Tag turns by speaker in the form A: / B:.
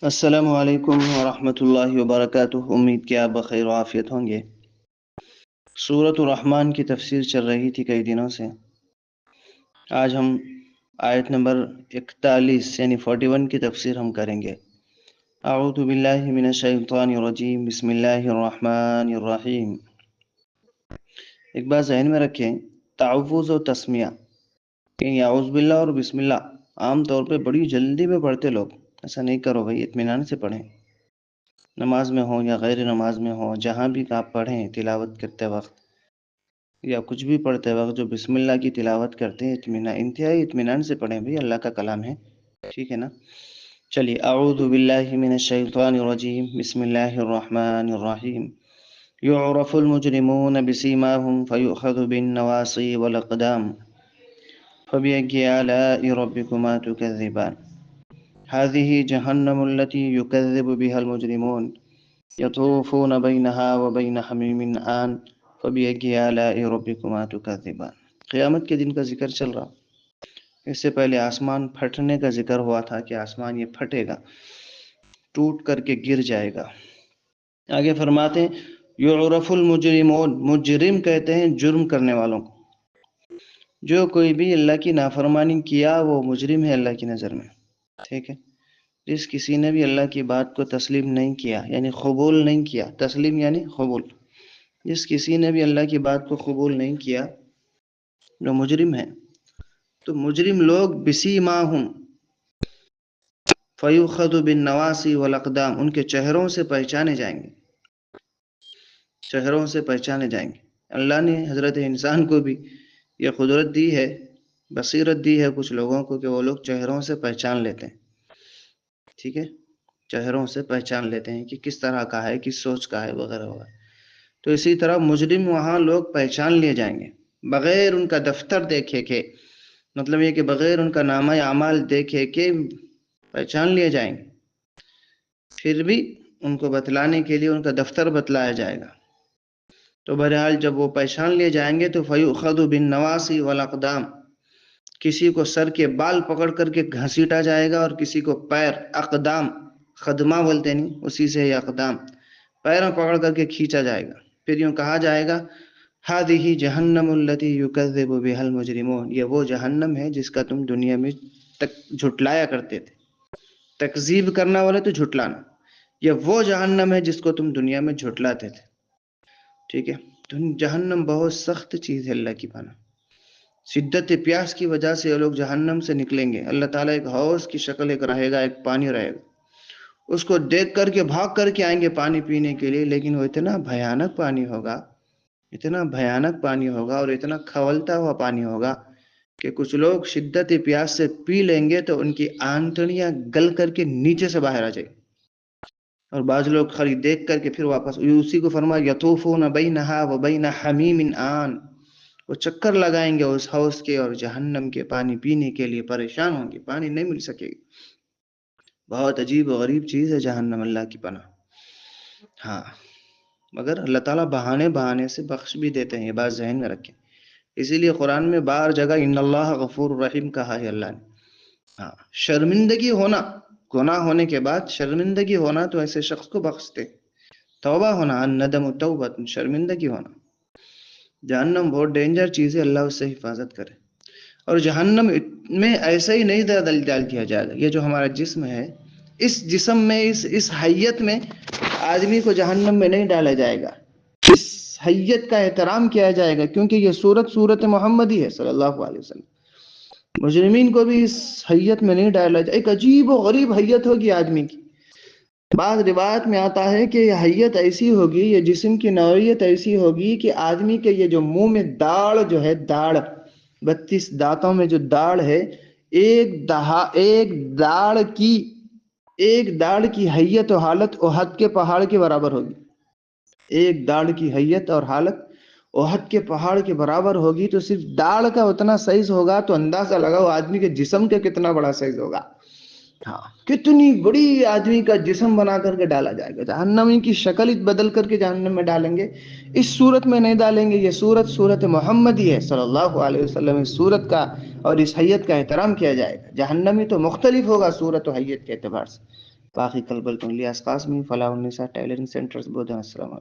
A: السلام علیکم ورحمۃ اللہ وبرکاتہ۔ امید کہ آپ بخیر و عافیت ہوں گے۔ سورۃ الرحمن کی تفسیر چل رہی تھی کئی دنوں سے۔ آج ہم آیت نمبر 41 یعنی 41 کی تفسیر ہم کریں گے۔ اعوذ باللہ من الشیطان الرجیم، بسم اللہ الرحمن الرحیم۔ ایک بات ذہن میں رکھیں، تعوذ و تسمیہ یعنی اعوذ باللہ اور بسم اللہ عام طور پہ بڑی جلدی میں پڑھتے لوگ۔ ایسا نہیں کرو بھائی، اطمینان سے پڑھیں۔ نماز میں ہو یا غیر نماز میں ہو، جہاں بھی آپ پڑھیں تلاوت کرتے وقت یا کچھ بھی پڑھتے وقت جو بسم اللہ کی تلاوت کرتے ہیں انتہائی اطمینان سے پڑھیں بھائی، اللہ کا کلام ہے، ٹھیک ہے نا۔ چلیے، اعوذ باللہ من الشیطان الرجیم، بسم اللہ الرحمن الرحیم۔ یعرف المجرمون بسیماہم فیؤخذ بالنواصی والاقدام فبأي آلاء ربكما تكذبان هذه جهنم التي يكذب بها المجرمون يطوفون بينها وبين حميم آن فبأي آلاء ربكما تكذبان۔ قیامت کے دن کا ذکر چل رہا۔ اس سے پہلے آسمان پھٹنے کا ذکر ہوا تھا کہ آسمان یہ پھٹے گا، ٹوٹ کر کے گر جائے گا۔ آگے فرماتے ہیں یعرف المجرمون، مجرم کہتے ہیں جرم کرنے والوں کو۔ جو کوئی بھی اللہ کی نافرمانی کیا وہ مجرم ہے اللہ کی نظر میں، ٹھیک ہے۔ جس کسی نے بھی اللہ کی بات کو تسلیم نہیں کیا یعنی قبول نہیں کیا، تسلیم یعنی قبول، جس کسی نے بھی اللہ کی بات کو قبول نہیں کیا جو مجرم ہے۔ تو مجرم لوگ بسیماہم فیؤخذ بالنواصی والاقدام، ان کے چہروں سے پہچانے جائیں گے، چہروں سے پہچانے جائیں گے۔ اللہ نے حضرت انسان کو بھی یہ قدرت دی ہے، بصیرت دی ہے کچھ لوگوں کو کہ وہ لوگ چہروں سے پہچان لیتے ہیں، ٹھیک ہے، چہروں سے پہچان لیتے ہیں کہ کس طرح کا ہے، کس سوچ کا ہے، وغیرہ وغیرہ۔ تو اسی طرح مجرم وہاں لوگ پہچان لیے جائیں گے بغیر ان کا دفتر دیکھے کے، مطلب یہ کہ بغیر ان کا نامہ اعمال دیکھے کے پہچان لیے جائیں گے۔ پھر بھی ان کو بتلانے کے لیے ان کا دفتر بتلایا جائے گا۔ تو بہرحال جب وہ پہچان لیے جائیں گے تو فیؤخذ بالنواصی والاقدام، کسی کو سر کے بال پکڑ کر کے گھسیٹا جائے گا اور کسی کو پیر، اقدام، خدمہ بولتے نہیں، اسی سے یہ اقدام، پیروں پکڑ کر کے کھینچا جائے گا۔ پھر یوں کہا جائے گا ہذہ جہنم التی یکذب بها المجرمون، یہ وہ جہنم ہے جس کا تم دنیا میں جھٹلایا کرتے تھے۔ تکذیب کرنا والے تو جھٹلانا، یہ وہ جہنم ہے جس کو تم دنیا میں جھٹلاتے تھے، ٹھیک ہے۔ جہنم بہت سخت چیز ہے اللہ کی پناہ۔ شدت پیاس کی وجہ سے یہ لوگ جہنم سے نکلیں گے، اللہ تعالیٰ ایک حوض کی شکل ایک رہے گا، ایک پانی رہے گا، اس کو دیکھ کر کے بھاگ کر کے آئیں گے پانی پینے کے لیے، لیکن وہ اتنا بھیانک پانی ہوگا، اتنا بھیانک پانی ہوگا اور اتنا کھولتا ہوا پانی ہوگا کہ کچھ لوگ شدت پیاس سے پی لیں گے تو ان کی آنتڑیاں گل کر کے نیچے سے باہر آ جائیں، اور بعض لوگ خالی دیکھ کر کے پھر واپس، اسی کو فرمایا یطوفون بینہا وبین حمیم آن، وہ چکر لگائیں گے اس حوض کے اور جہنم کے پانی پینے کے لیے پریشان ہوں گے، پانی نہیں مل سکے گا۔ بہت عجیب و غریب چیز ہے جہنم، اللہ کی پناہ۔ ہاں، مگر اللہ تعالیٰ بہانے سے بخش بھی دیتے ہیں، یہ بات ذہن میں رکھیں۔ اسی لیے قرآن میں بار جگہ ان اللہ غفور رحیم کہا ہے اللہ نے۔ ہاں، شرمندگی ہونا، گناہ ہونے کے بعد شرمندگی ہونا تو ایسے شخص کو بخشتے، توبہ ہونا، الندم توبۃ، شرمندگی ہونا۔ جہنم بہت ڈینجر چیز ہے، اللہ اس سے حفاظت کرے۔ اور جہنم میں ایسا ہی نہیں ڈال دیا جائے گا، یہ جو ہمارا جسم ہے، اس جسم میں، اس حیت میں آدمی کو جہنم میں نہیں ڈالا جائے گا، اس حیت کا احترام کیا جائے گا، کیونکہ یہ صورت محمدی ہے صلی اللہ علیہ وسلم۔ مجرمین کو بھی اس حیت میں نہیں ڈالا جائے، ایک عجیب و غریب حیت ہوگی آدمی کی۔ بعض روایت میں آتا ہے کہ یہ حیت ایسی ہوگی، یہ جسم کی نوعیت ایسی ہوگی کہ آدمی کے یہ جو منہ میں داڑھ جو ہے، داڑھ 32 دانتوں میں جو داڑھ ہے، ایک داڑھ کی حیت و حالت احد کے پہاڑ کے برابر ہوگی۔ ایک داڑھ کی حیت اور حالت احد کے پہاڑ کے برابر ہوگی، تو صرف داڑھ کا اتنا سائز ہوگا تو اندازہ لگاؤ آدمی کے جسم کا کتنا بڑا سائز ہوگا۔ ہاں، کتنی بڑی آدمی کا جسم بنا کر کے ڈالا جائے گا جہنمی کی شکل بدل کر کے جہنم میں ڈالیں گے۔ اس صورت میں نہیں ڈالیں گے، یہ صورت محمدی ہے صلی اللہ علیہ وسلم، اس صورت کا اور اس حیت کا احترام کیا جائے گا۔ جہنمی تو مختلف ہوگا صورت و حیت کے اعتبار سے، باقی کل بلتوں الیاس قاسمی فلاح النساء ٹیلرنگ سینٹرز بودھن. السلام علیکم.